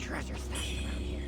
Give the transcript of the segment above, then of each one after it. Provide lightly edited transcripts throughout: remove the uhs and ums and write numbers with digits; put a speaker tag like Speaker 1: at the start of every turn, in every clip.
Speaker 1: treasure stashed around here.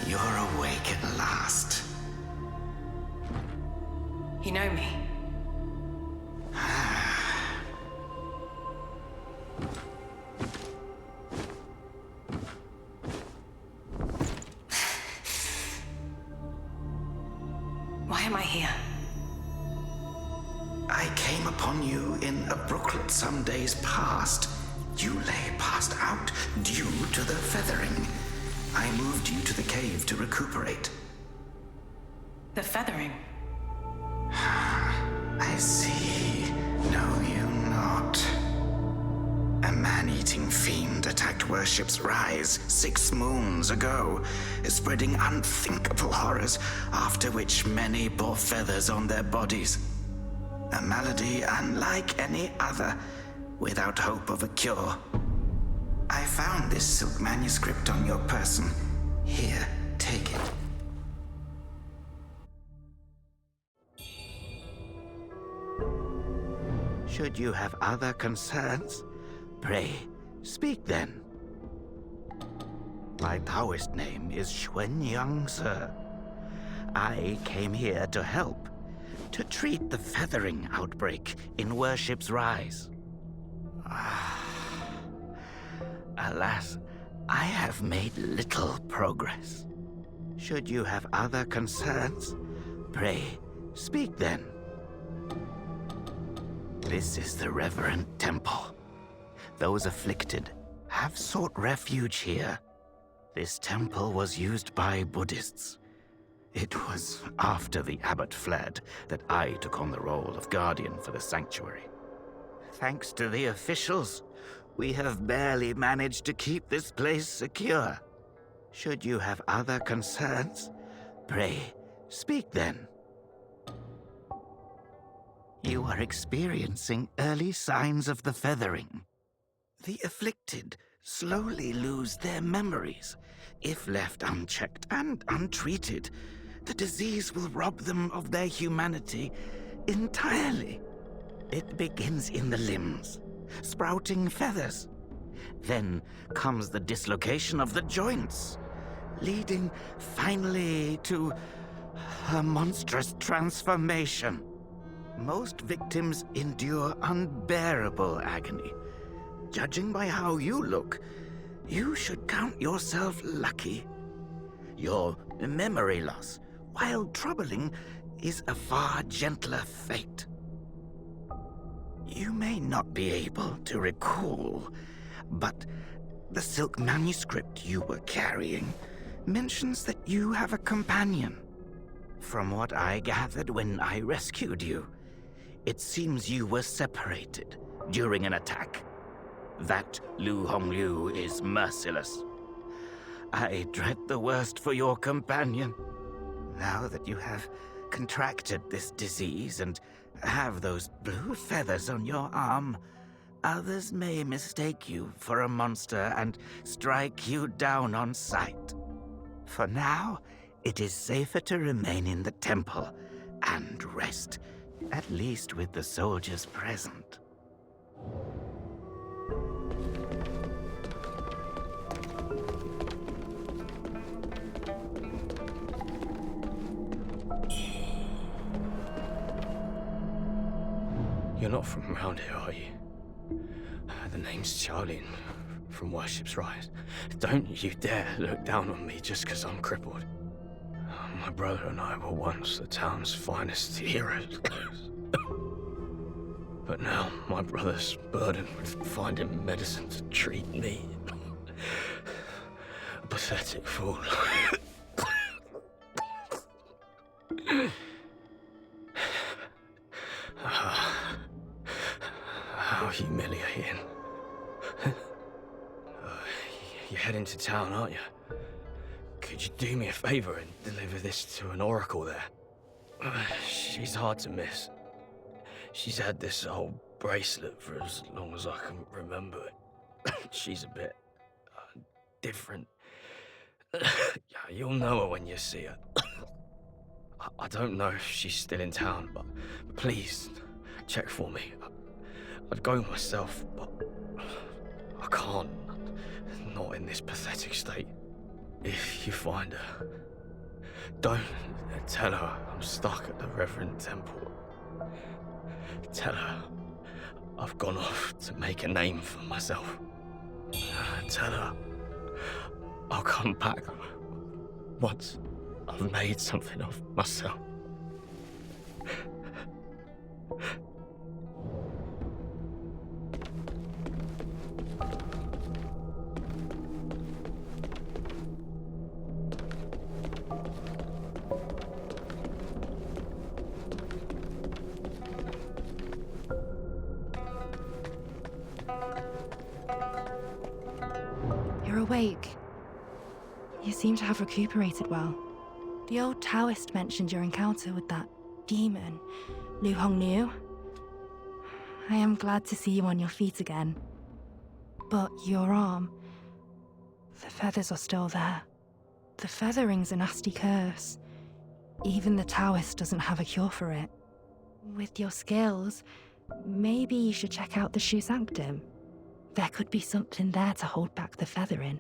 Speaker 2: You're awake at last.
Speaker 3: You know me? Why am I here?
Speaker 2: I came upon you in a brooklet some days past. You lay passed out due to the feathering. I moved you to the cave to recuperate.
Speaker 3: The feathering?
Speaker 2: I see. Know you not. A man-eating fiend attacked Worship's Rise 6 moons ago, spreading unthinkable horrors, after which many bore feathers on their bodies. A malady unlike any other, without hope of a cure. I found this silk manuscript on your person. Here, take it. Should you have other concerns, pray, speak then. My Taoist name is Xuanyang, sir. I came here to help, to treat the feathering outbreak in Worship's Rise. Alas, I have made little progress. Should you have other concerns, pray, speak then. This is the Reverend Temple. Those afflicted have sought refuge here. This temple was used by Buddhists. It was after the abbot fled that I took on the role of guardian for the sanctuary. Thanks to the officials, we have barely managed to keep this place secure. Should you have other concerns, pray, speak then. You are experiencing early signs of the feathering. The afflicted slowly lose their memories. If left unchecked and untreated, the disease will rob them of their humanity entirely. It begins in the limbs, sprouting feathers. Then comes the dislocation of the joints, leading finally to a monstrous transformation. Most victims endure unbearable agony. Judging by how you look, you should count yourself lucky. Your memory loss, while troubling, is a far gentler fate. You may not be able to recall, but the silk manuscript you were carrying mentions that you have a companion. From what I gathered when I rescued you, it seems you were separated during an attack. That Lu Hongliu is merciless. I dread the worst for your companion. Now that you have contracted this disease and have those blue feathers on your arm, others may mistake you for a monster and strike you down on sight. For now, it is safer to remain in the temple and rest, at least with the soldiers present.
Speaker 4: You're not from around here, are you? The name's Charlene, from Worship's Rise. Don't you dare look down on me just because I'm crippled. My brother and I were once the town's finest heroes. But now my brother's burdened with finding medicine to treat me. A pathetic fool. How humiliating. You're heading to town, aren't you? Could you do me a favor and deliver this to an oracle there? She's hard to miss. She's had this old bracelet for as long as I can remember. She's a bit different. You'll know her when you see her. I don't know if she's still in town, but please check for me. I'd go myself, but I can't. Not in this pathetic state. If you find her, don't tell her I'm stuck at the Reverend Temple. Tell her I've gone off to make a name for myself. Tell her I'll come back once I've made something of myself.
Speaker 5: You're awake. You seem to have recuperated well. The old Taoist mentioned your encounter with that demon, Lu Hongniu. I am glad to see you on your feet again. But your arm, the feathers are still there. The feathering's a nasty curse. Even the Taoist doesn't have a cure for it. With your skills, Maybe you should check out the Shoe Sanctum. There could be something there to hold back the feathering.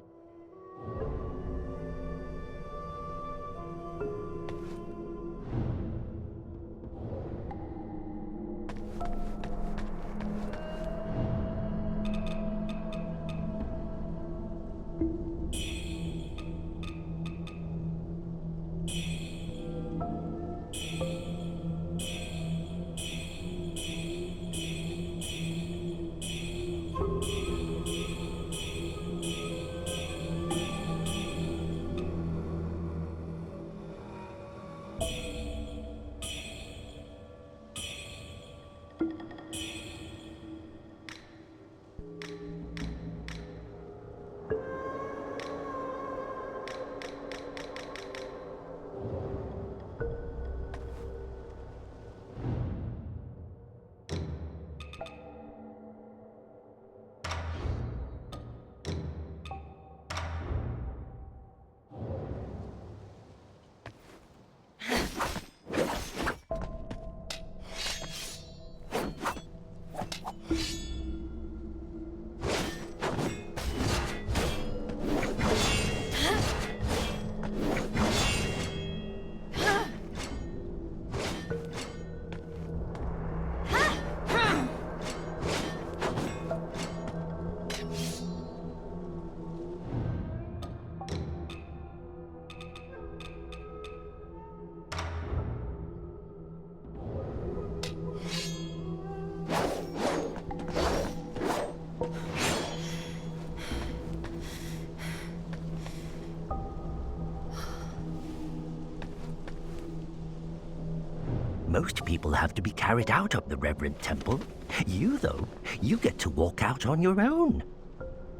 Speaker 6: Most people have to be carried out of the Reverend Temple. You, though, you get to walk out on your own.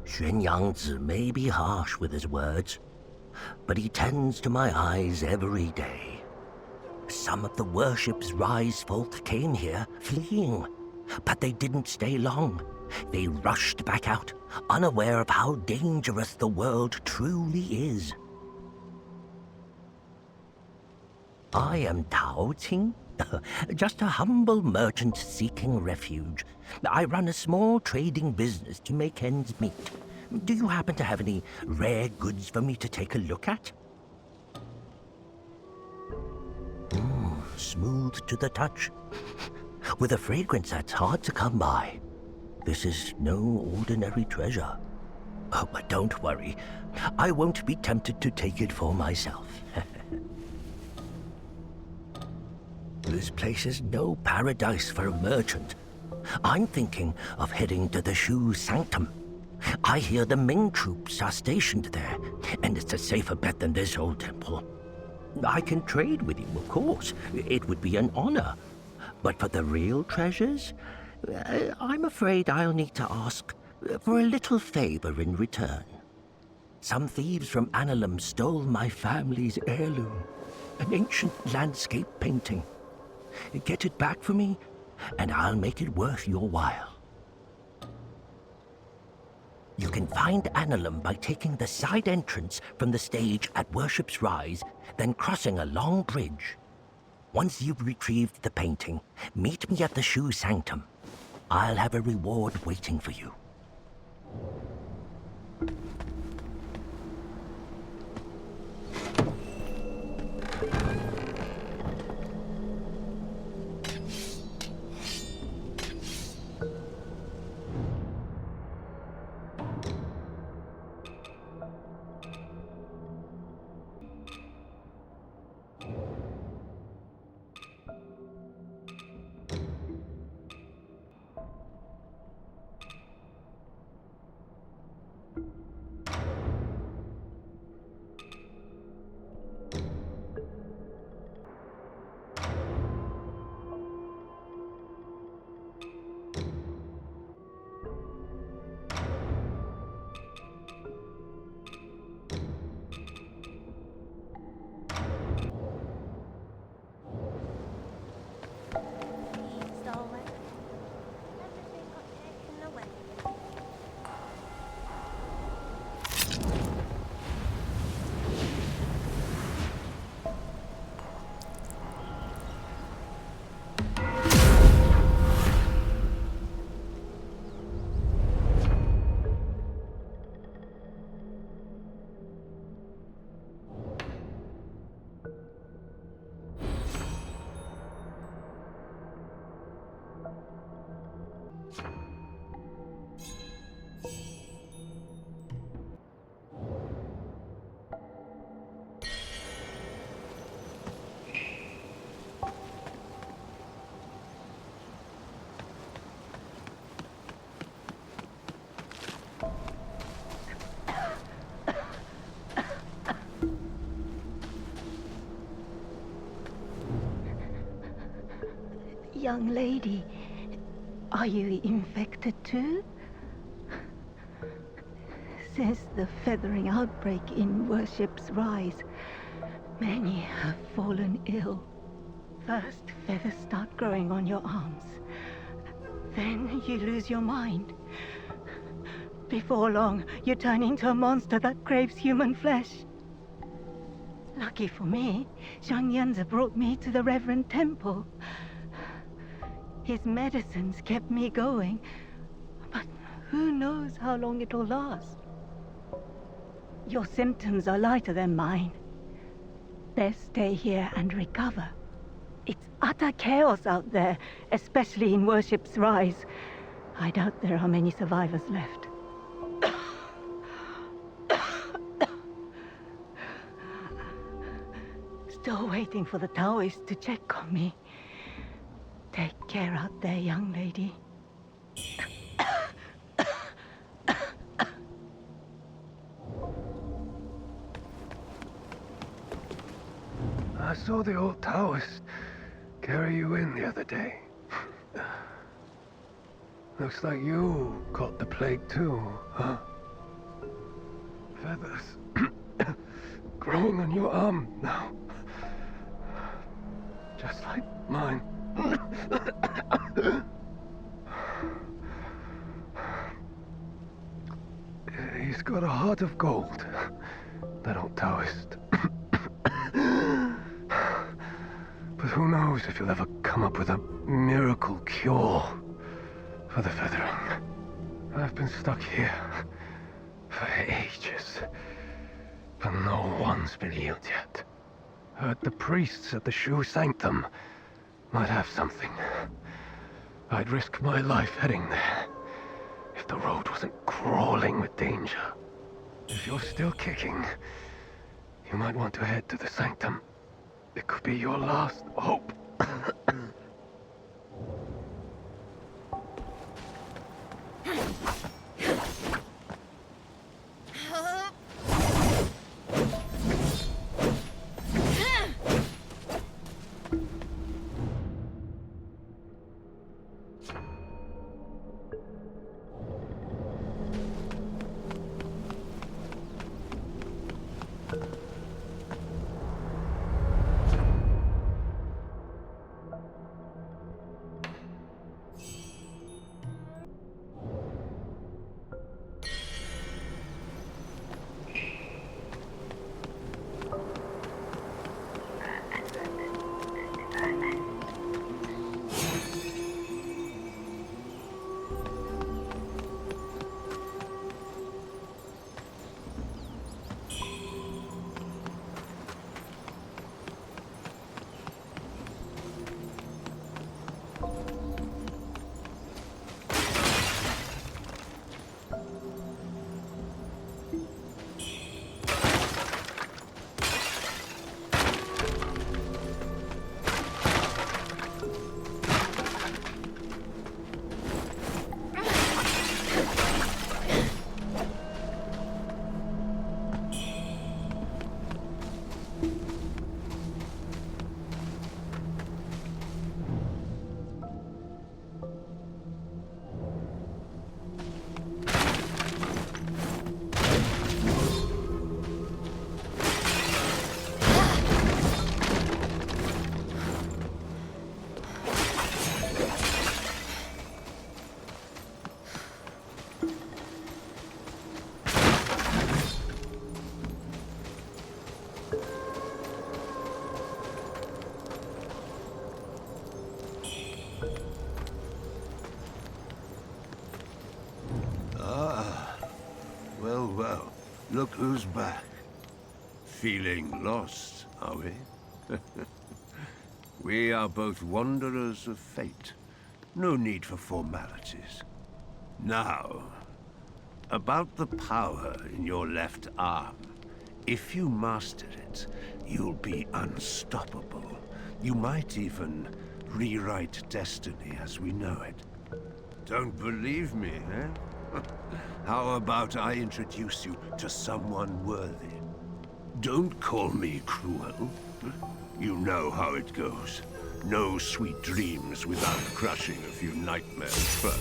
Speaker 6: Xuan Yangzi may be harsh with his words, but he tends to my eyes every day. Some of the worship's rise folk came here fleeing, but they didn't stay long. They rushed back out, unaware of how dangerous the world truly is. I am Tao Ting, just a humble merchant seeking refuge. I run a small trading business to make ends meet. Do you happen to have any rare goods for me to take a look at? Smooth to the touch, with a fragrance that's hard to come by. This is no ordinary treasure. Oh, but don't worry, I won't be tempted to take it for myself. This place is no paradise for a merchant. I'm thinking of heading to the Shoe Sanctum. I hear the Ming troops are stationed there, and it's a safer bet than this old temple. I can trade with you, of course. It would be an honor. But for the real treasures, I'm afraid I'll need to ask for a little favor in return. Some thieves from Annalum stole my family's heirloom, an ancient landscape painting. Get it back for me, and I'll make it worth your while. You can find Annalum by taking the side entrance from the stage at Worship's Rise, then crossing a long bridge. Once you've retrieved the painting, meet me at the Shoe Sanctum. I'll have a reward waiting for you.
Speaker 7: Young lady, are you infected too? Since the feathering outbreak in Worship's Rise, many have fallen ill. First, feathers start growing on your arms. Then you lose your mind. Before long, you turn into a monster that craves human flesh. Lucky for me, Zhang Yanzi brought me to the Reverend Temple. His medicines kept me going, but who knows how long it'll last. Your symptoms are lighter than mine. Best stay here and recover. It's utter chaos out there, especially in Worship's Rise. I doubt there are many survivors left. Still waiting for the Taoists to check on me. Take care out there, young lady.
Speaker 8: I saw the old Taoist carry you in the other day. Looks like you caught the plague too, huh? Feathers growing on your arm now. Just like mine. He's got a heart of gold, that old Taoist. But who knows if he'll ever come up with a miracle cure for the feathering. I've been stuck here for ages, but no one's been healed yet. Heard the priests at the Shu Sanctum might have something. I'd risk my life heading there if the road wasn't crawling with danger. If you're still kicking, you might want to head to the Sanctum. It could be your last hope.
Speaker 9: Well, look who's back. Feeling lost, are we? We are both wanderers of fate. No need for formalities. Now, about the power in your left arm. If you master it, you'll be unstoppable. You might even rewrite destiny as we know it. Don't believe me, eh? How about I introduce you to someone worthy? Don't call me cruel. You know how it goes. No sweet dreams without crushing a few nightmares first.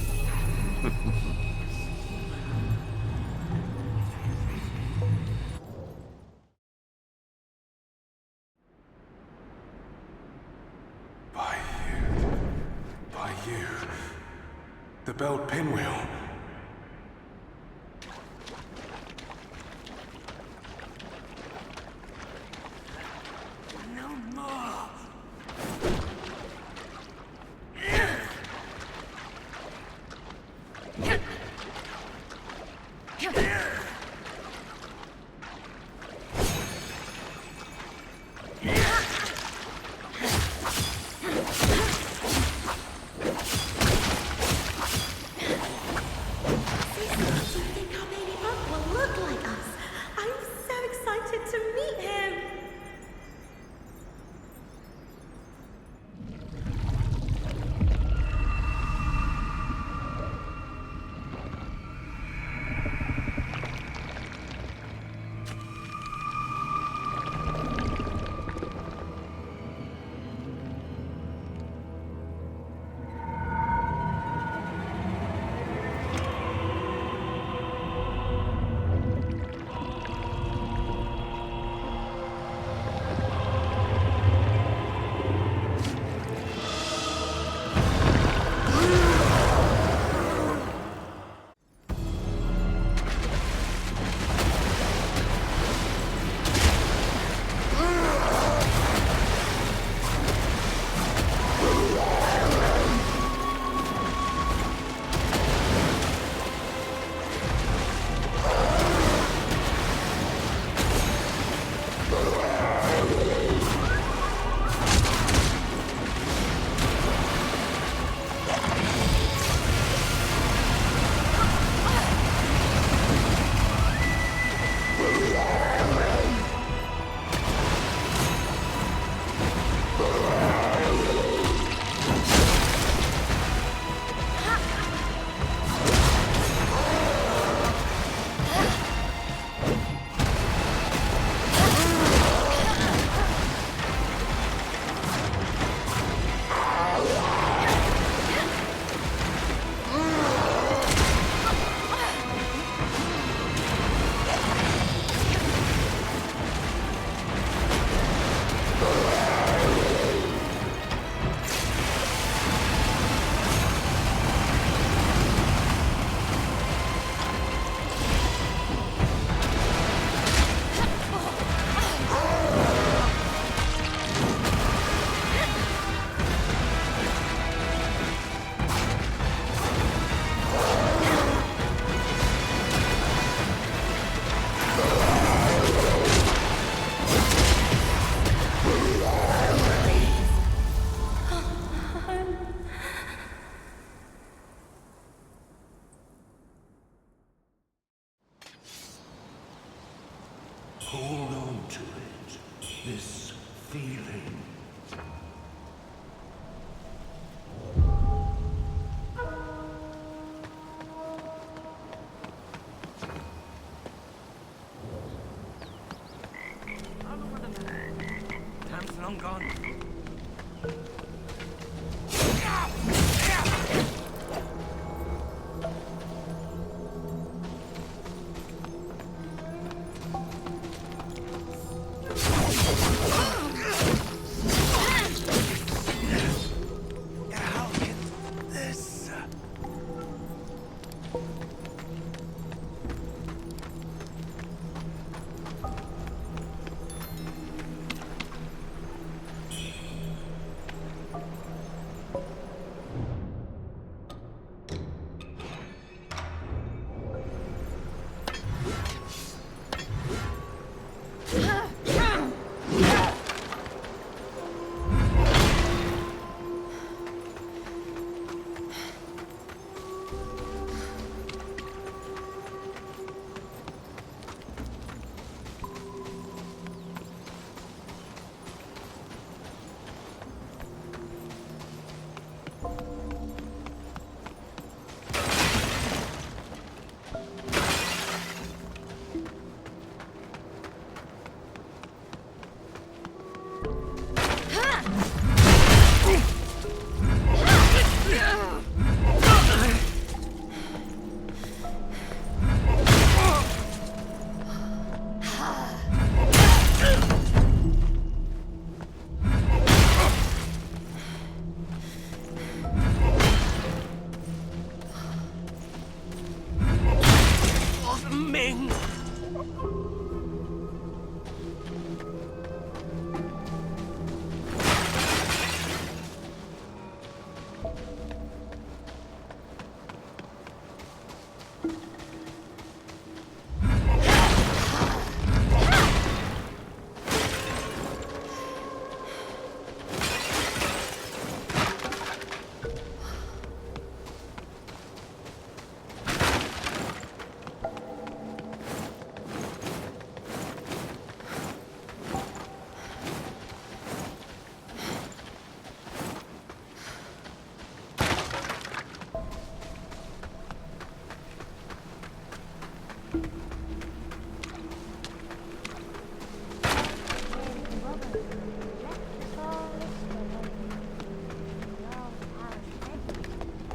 Speaker 8: By you. The belt pinwheel.
Speaker 1: No more!
Speaker 9: Hold on to it. This feeling.
Speaker 1: Time's long gone.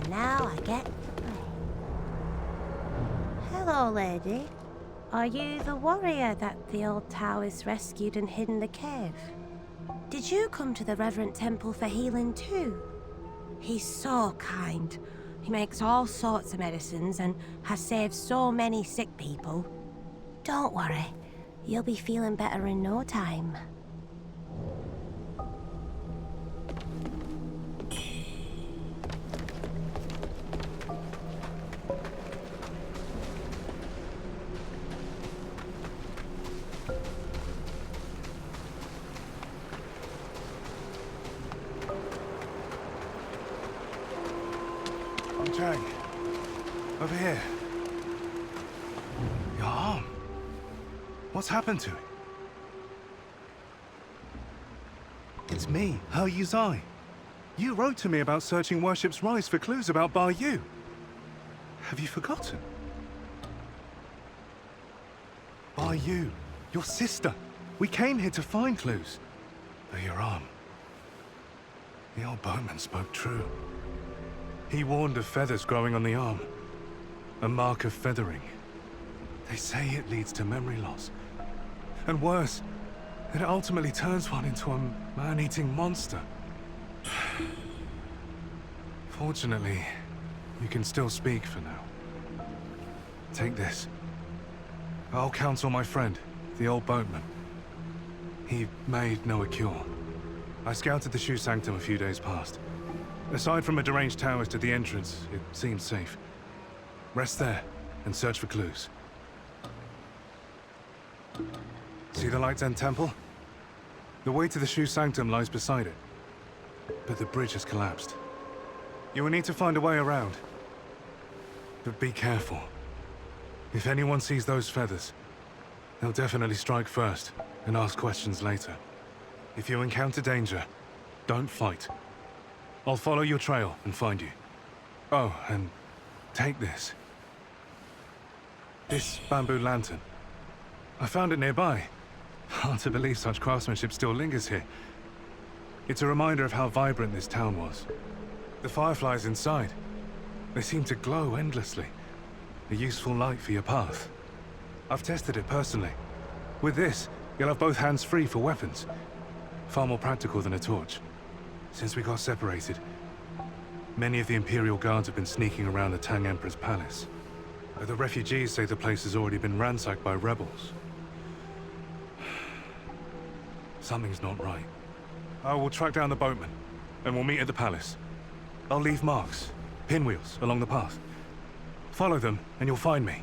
Speaker 10: Now I get to play. Hello, lady. Are you the warrior that the old Taoist rescued and hid in the cave? Did you come to the Reverend Temple for healing too? He's so kind. He makes all sorts of medicines and has saved so many sick people. Don't worry, you'll be feeling better in no time.
Speaker 8: Wuchang, over here. Your arm. What's happened to it? It's me, He Yuzai. You wrote to me about searching Worship's Rise for clues about Bar Yu. Have you forgotten? Bar Yu, your sister. We came here to find clues. But your arm. The old boatman spoke true. He warned of feathers growing on the arm. A mark of feathering. They say it leads to memory loss. And worse, it ultimately turns one into a man-eating monster. Fortunately, you can still speak for now. Take this. I'll counsel my friend, the old boatman. He may know a cure. I scouted the Shu Sanctum a few days past. Aside from a deranged Taoist at the entrance, it seems safe. Rest there and search for clues. See the Light's End Temple? The way to the Shu Sanctum lies beside it. But the bridge has collapsed. You will need to find a way around. But be careful. If anyone sees those feathers, they'll definitely strike first and ask questions later. If you encounter danger, don't fight. I'll follow your trail and find you. Oh, and take this. This bamboo lantern. I found it nearby. Hard to believe such craftsmanship still lingers here. It's a reminder of how vibrant this town was. The fireflies inside. They seem to glow endlessly. A useful light for your path. I've tested it personally. With this, you'll have both hands free for weapons. Far more practical than a torch. Since we got separated, many of the Imperial Guards have been sneaking around the Tang Emperor's palace. But the refugees say the place has already been ransacked by rebels. Something's not right. I will track down the boatman, and we'll meet at the palace. I'll leave marks, pinwheels, along the path. Follow them, and you'll find me.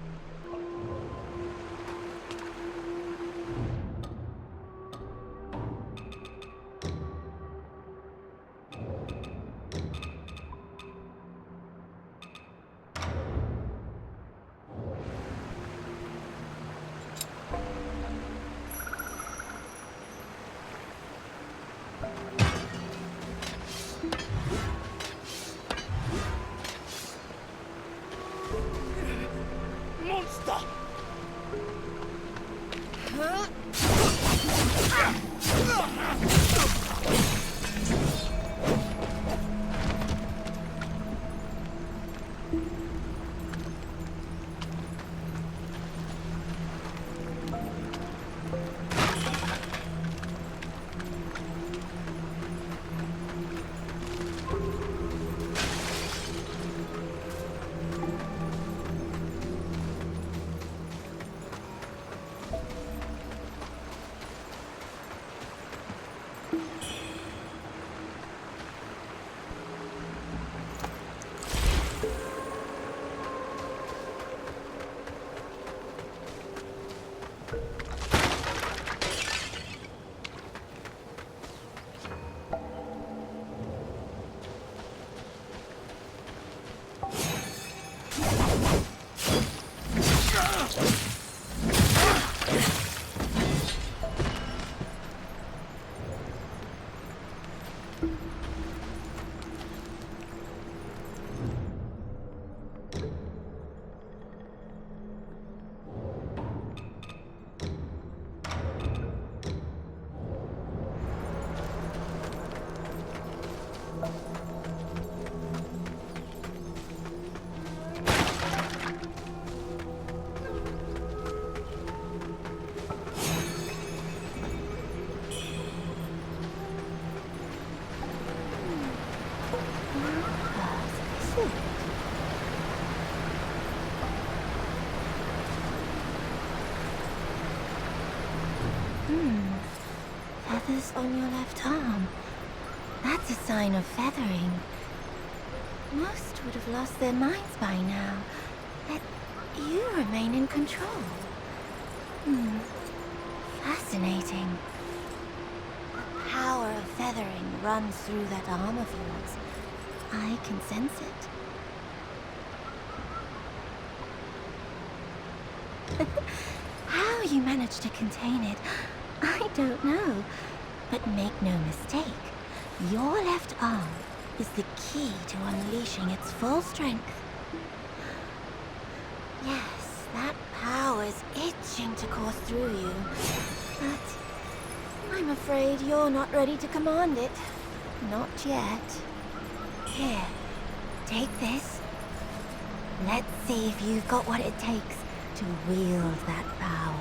Speaker 11: Feathers on your left arm. That's a sign of feathering. Most would have lost their minds by now, but you remain in control. Fascinating. The power of feathering runs through that arm of yours. I can sense it. How you managed to contain it, I don't know. But make no mistake, your left arm is the key to unleashing its full strength. Yes, that power's itching to course through you, but I'm afraid you're not ready to command it. Not yet. Here, take this. Let's see if you've got what it takes to wield that power.